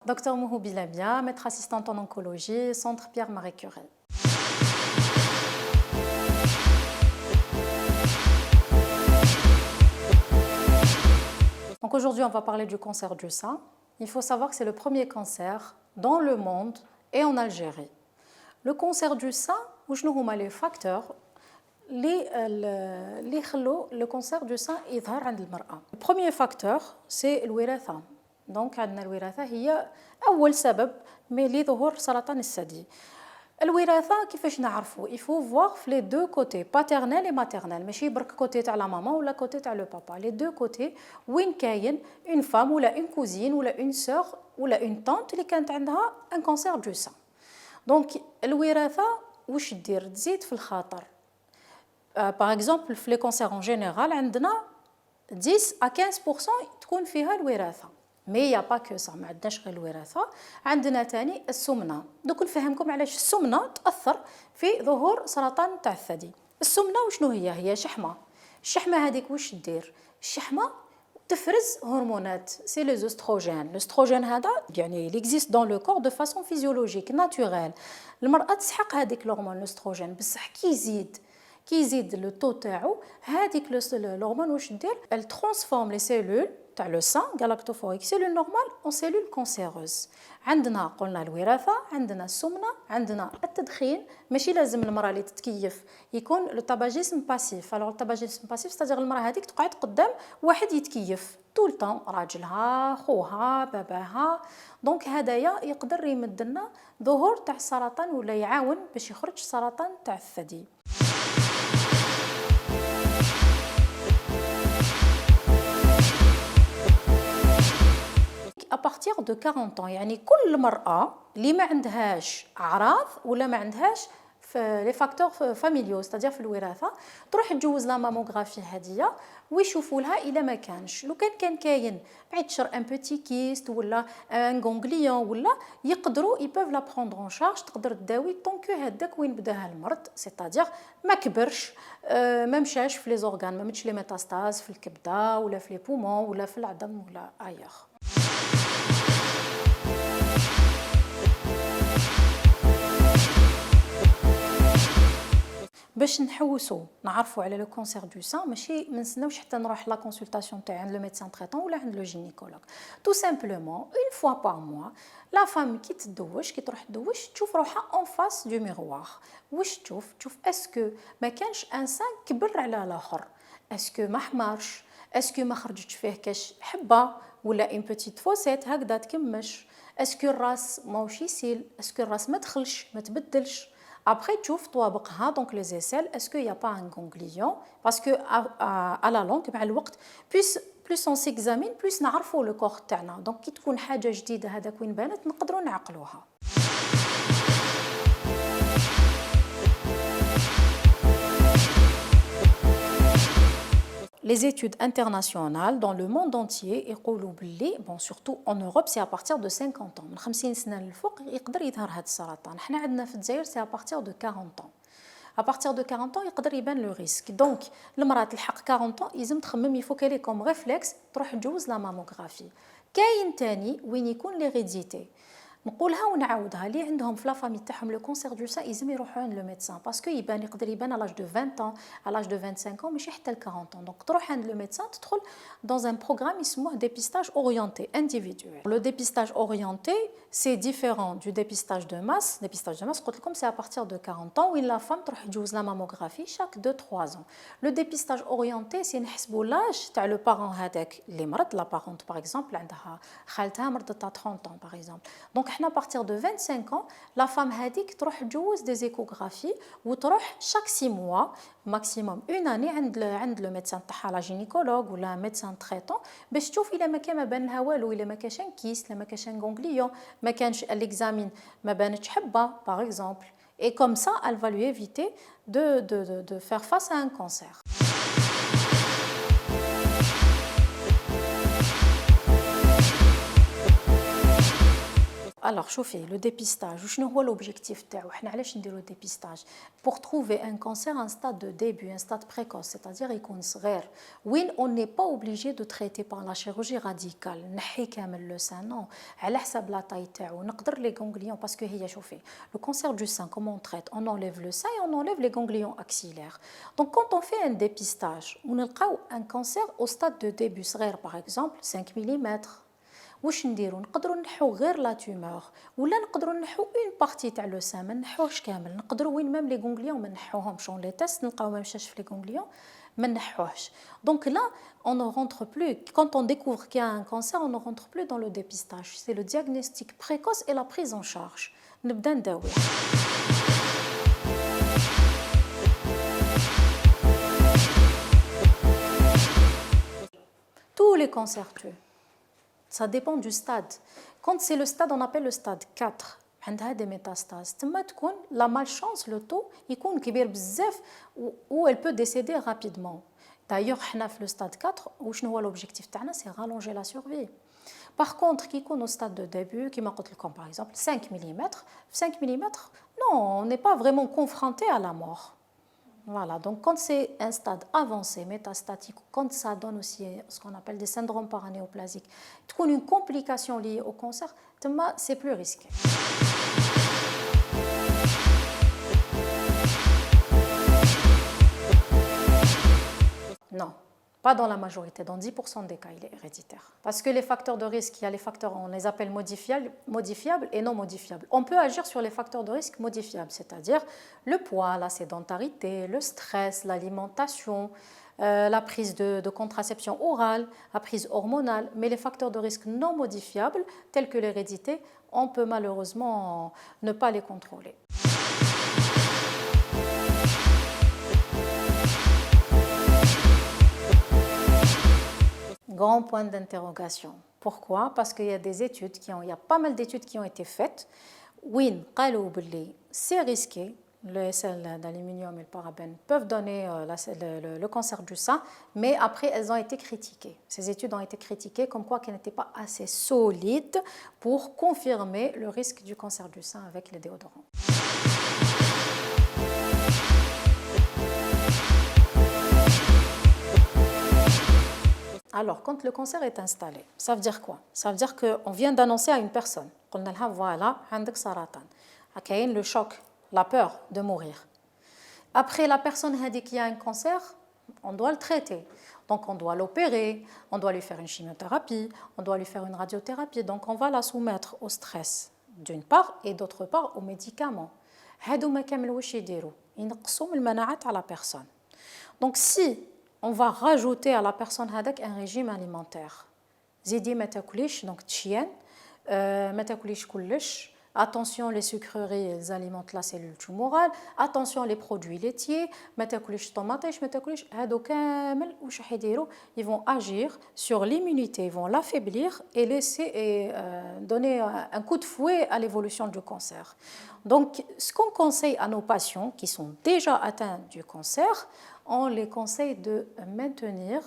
Docteur Mouhoubi Labia, maître assistante en oncologie, Centre Pierre-Marie Curie. Donc aujourd'hui, on va parler du cancer du sein. Il faut savoir que c'est le premier cancer dans le monde et en Algérie. Le cancer du sein, où je nous les facteurs اللي يخلوا le cancer du sein يظهر عند المرأة. Le premier facteur c'est الوراثة. Donc عندنا الوراثة هي أول سبب لظهور سرطان الثدي. الوراثة كيفاش نعرفوا؟ il faut voir les deux côtés paternel et maternel ماشي برك كوتي تاع لا ماما ولا كوتي تاع لو بابا. les deux côtés وين كاين une femme ولا une cousine ولا une sœur ولا une tante اللي كانت عندها un cancer du sein. Donc الوراثة واش دير؟ تزيد في الخطر. Par exemple, في les cancers en général, عندنا 10 à 15% تكون فيها الوراثة. Mais il n'y a pas que ça, ما عندناش غير الوراثة، عندنا تاني السمنة. دوك نفهمكم علاش السمنة تأثر في ظهور سرطان تاع الثدي. السمنة وشنو هي؟ هي شحمة. الشحمة هذيك واش دير؟ الشحمة تفرز هرمونات سي لي زوستروجين. الاستروجين هذا يعني il existe dans le corps de façon physiologique naturelle. المرأة تسحق هذيك الهرمون الاستروجين بصح كي يزيد لو طو تاعو هذيك الهرمون واش دير؟ elle transforme les cellules تاع لو سان galactophorique cellules normales en cellules cancéreuses. عندنا قلنا الوراثه، عندنا السمنه، عندنا التدخين. ماشي لازم المراه اللي تتكيف يكون لو تاباجيسم باسيف. الوغ التاباجيسم باسيف ستادير المراه هذيك تقعد قدام واحد يتكيف طول طون، راجلها، خوها، باباها. دونك هدايا يقدر يمد لنا ظهور تاع السرطان ولا يعاون باش يخرج سرطان تاع الثدي. à partir de 40 ans يعني كل مرأة اللي ما عندهاش أعراض ولا ما عندهاش لي فاكتور فاميليو ستادير في الوراثة تروح تجوز لا ماموغرافي هدية ويشوفوا لها إلا ما كانش. لو كان كاين بعد شر ان بوتي كيست ولا ان غونغليون ولا يقدروا يبوف لا بروندر اون شارج تقدر تداوي طونكو هذاك وين بداها المرض ستادير ما كبرش ما مشاش في لي زورغان ما مشش لي ميتاستاز في الكبده ولا في لي بومون ولا في العظم ولا اياخ. باش نحوسوا نعرفوا على لو كونسير دو سان ماشي ما نستناوش حتى نروح لا كونسلطاسيون تاع عند لو ميدسان تريتون ولا عند لو جينيكولوج. تو سامبلومون اون فوا بار موا لا فام كي تدوش كي تروح تدوش تشوف روحها اون فاس دو ميروار. واش تشوف اسكو ما كانش ان سان كبر على الاخر، اسكو ما حمرش، اسكو ما خرجتش فيه كاش حبه ولا اون بوتيت فوسيت هكذا تكمش، اسكو الراس ماهوش يسيل، اسكو الراس ما دخلش ما تبدلش. Après, tu ouvres toi donc les aisselles, est-ce qu'il n'y a pas un ganglion? Parce que à la longue, مع الوقت, plus on s'examine, plus نعرفوا le corps تاعنا. Donc كي تكون حاجة جديدة هذاك وين بانت نقدروا نعقلوها. Les études internationales dans le monde entier يقولوا باللي bon surtout en Europe c'est à partir de 50 ans. من 50 سنة للفوق يقدر يظهر هذا السرطان. احنا عندنا في الجزائر c'est à partir de 40 ans. À partir de 40 ans يقدر يبان لو ريسك. دونك المرأة تلحق 40 ans لازم تخمم يفو كالي كوم ريفلكس تروح تجوز لا ماموغرافي. كاين تاني وين يكون ليريديتي. نقولها ونعاودها اللي عندهم في لا فامي تاعهم لو كونسير دو سان لازم يروحوا عند لو ميدسان باسكو يقدر يبان على لاج دو 20 ans على لاج دو 25 ans ماشي حتى ل 40 ans. دونك تروح عند لو ميدسان تدخل dans un programme يسموه dépistage orienté individuel. Le dépistage orienté c'est différent du dépistage de masse. Dépistage de masse قلت لكم c'est à partir de 40 ans وين لا فام تروح تجوز لا ماموغرافي chaque 2-3 ans. Le dépistage orienté c'est نحسبوا لاج تاع لو بارون هذاك اللي مرض لا بارونت باغ اكزومبل عندها خالتها مرضت 30 ans باغ اكزومبل. دونك à partir de 25 ans, la femme هذيك تروح تجوز des échographies وتروح chaque 6 mois maximum une année عند le médecin تاعها لا gynécologue ولا médecin traitant باش تشوف إلا ما كان ما بان لها والو، إلا ما كاش كيس، إلا ما كاش غونغليون، ما كانش الإكزامين ما بانتش حبة par exemple. Et comme ça, elle va lui éviter de faire face à un cancer. Alors, chauffez, le dépistage, شنو هو l'objectif تاعو حنا علاش نديرو dépistage pour trouver un cancer un stade de début un stade précoce c'est-à-dire يكون صغير وين on n'est pas obligé de traiter par la chirurgie radicale نحي كامل le sein non على حسب la taille تاعو نقدر les ganglions parce que هي شوفي le cancer du sein comment on traite on enlève le sein et on enlève les ganglions axillaires donc quand on fait un dépistage ونلقاو un cancer au stade de début صغير par exemple 5 mm واش نديرو نقدروا نحو غير لا تومور ولا نقدروا نحو اون بارتي تاع لو سان ما نحوش كامل نقدروا وين ميم لي غونغليون ما نحوهمش اون لي تيست نلقاو ما مشاش في لي غونغليون ما نحوهش دونك là on ne rentre plus quand on découvre qu'il y a un cancer on ne rentre plus dans le dépistage c'est le diagnostic précoce et la prise en charge نبدا نداوي tous les cancers tuent. Ça dépend du stade. Quand c'est le stade, on appelle le stade 4. عندها des métastases. تما تكون la malchance, le taux, يكون كبير بزاف où elle peut décéder rapidement. D'ailleurs, حنا في le stade 4, وشنو هو l'objectif تاعنا c'est rallonger la survie. Par contre, qui يكون au stade de début, كيما قلت لكم par exemple 5 mm, 5 mm, non, on n'est pas vraiment confronté à la mort. Voilà, donc quand c'est un stade avancé, métastatique, quand ça donne aussi ce qu'on appelle des syndromes paranéoplasiques, une complication liée au cancer, c'est plus risqué. Non. Pas dans la majorité, dans 10% des cas, il est héréditaire. Parce que les facteurs de risque, il y a les facteurs, on les appelle modifiables et non modifiables. On peut agir sur les facteurs de risque modifiables, c'est-à-dire le poids, la sédentarité, le stress, l'alimentation, la prise de contraception orale, la prise hormonale. Mais les facteurs de risque non modifiables, tels que l'hérédité, on peut malheureusement ne pas les contrôler. Grand point d'interrogation. Pourquoi? Parce qu'il y a des études il y a pas mal d'études qui ont été faites. Oui, c'est risqué. Le sel d'aluminium et le parabène peuvent donner le cancer du sein, mais après elles ont été critiquées. Ces études ont été critiquées comme quoi qu'elles n'étaient pas assez solides pour confirmer le risque du cancer du sein avec les déodorants. Alors, quand le cancer est installé, ça veut dire quoi? Ça veut dire qu'on vient d'annoncer à une personne, qu'on a voilà, عندك سرطان. Il y a le choc, la peur de mourir. Après, la personne qui a un cancer, on doit le traiter. Donc, on doit l'opérer, on doit lui faire une chimiothérapie, on doit lui faire une radiothérapie. Donc, on va la soumettre au stress d'une part et d'autre part aux médicaments. هادو ما كامل واش يديروا ينقصوا من المناعة على la personne. Donc, si on va rajouter à la personne هذاك un régime alimentaire. زيدي ما تاكليش donc تشيان ما تاكليش كلش. Attention les sucreries, elles alimentent la cellule tumorale. Attention les produits laitiers. ما تاكليش طوماطيش ما تاكليش هادو كامل واش راح يديروا ils vont agir sur l'immunité, ils vont l'affaiblir et laisser donner un coup de fouet à l'évolution du cancer. Donc ce qu'on conseille à nos patients qui sont déjà atteints du cancer, on les conseille de maintenir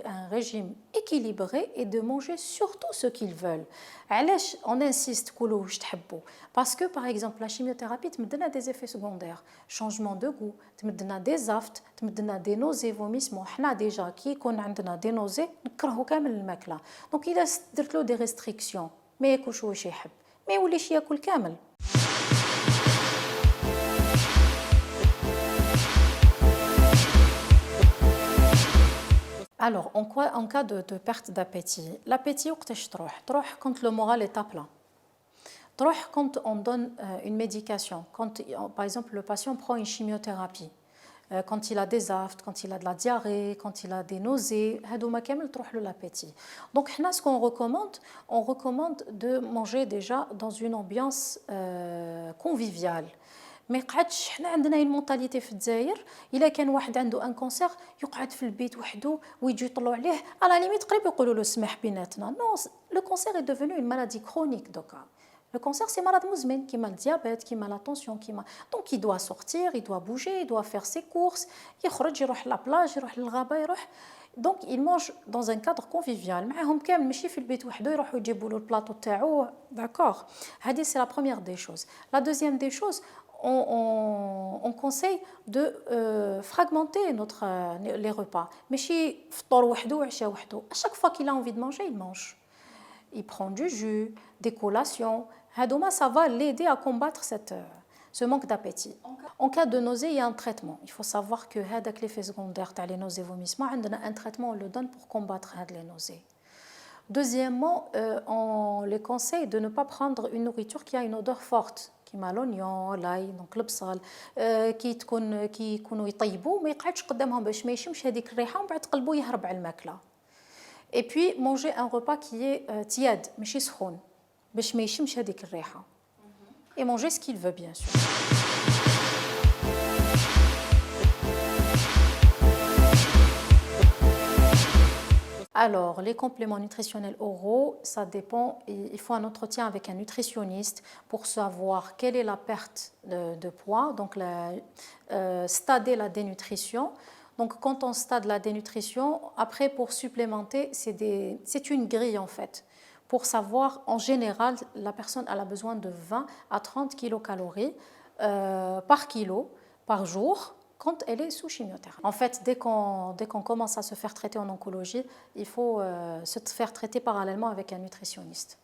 un régime équilibré et de manger surtout ce qu'ils veulent. علاش on insiste كلوا واش تحبوا parce que par exemple la chimiothérapie تمدنا des effets secondaires, changement de goût, تمدنا des aftes, تمدنا des nausées, vomissements. حنا déjà كي يكون عندنا des nausées نكرهوا كامل الماكله. Donc إذا درت له des restrictions ما ياكلش واش يحب ما يوليش ياكل كامل. Alors, en cas de perte d'appétit, l'appétit, تروح quand le moral est à plat. تروح quand on donne une médication. Quand, par exemple, le patient prend une chimiothérapie. Quand il a des aftes, quand il a de la diarrhée, quand il a des nausées, هادوما كامل تروح له l'appétit. Donc, ce qu'on recommande, on recommande de manger déjà dans une ambiance conviviale. ما يقعدش حنا عندنا une mentalité في الجزائر الا كان واحد عنده ان كونسير يقعد في البيت وحده ويجي يطلعوا عليه على ليميت قريب يقولوا له سمح بيناتنا نو لو كونسير est devenu une maladie chronique دوكا le cancer c'est malade مزمن كيما الديابيت كيما لا طونسيون كيما donc il doit sortir il doit bouger il doit faire ses courses يخرج يروح لا بلاج يروح للغابه يروح Donc ils mangent dans un cadre convivial. معاهم كامل ماشي في البيت وحده يروحوا يجيبوا له البلاطو تاعو. D'accord. هذه c'est la première des choses. La deuxième des choses, on conseille de fragmenter les repas. ماشي فطور وحده وعشاء وحده. À chaque fois qu'il a envie de manger, il mange. Il prend du jus, des collations. Ça va l'aider à combattre ce manque d'appétit. En cas de nausée, il y a un traitement. Il faut savoir que l'effet secondaire les nausées vomissements, on a un traitement, on le donne pour combattre les nausées. Deuxièmement, on les conseille de ne pas prendre une nourriture qui a une odeur forte, qui m'a l'oignon, l'ail, donc البصل, qui يكونوا يطيبوا ما يقعدش قدامهم باش ما يشمش هذيك الريحه ومن بعد تقلبوا يهرب على الماكله. Et puis manger un repas qui est tiède, ماشي سخون, باش ما يشمش هذيك الريحه. Et manger ce qu'il veut bien sûr. Alors, les compléments nutritionnels oraux, ça dépend. Il faut un entretien avec un nutritionniste pour savoir quelle est la perte de poids, donc stader la dénutrition. Donc, quand on stade la dénutrition, après pour supplémenter, c'est une grille en fait. Pour savoir, en général, la personne a besoin de 20 à 30 kilocalories par kilo par jour quand elle est sous chimiothérapie. En fait, dès qu'on commence à se faire traiter en oncologie, il faut se faire traiter parallèlement avec un nutritionniste.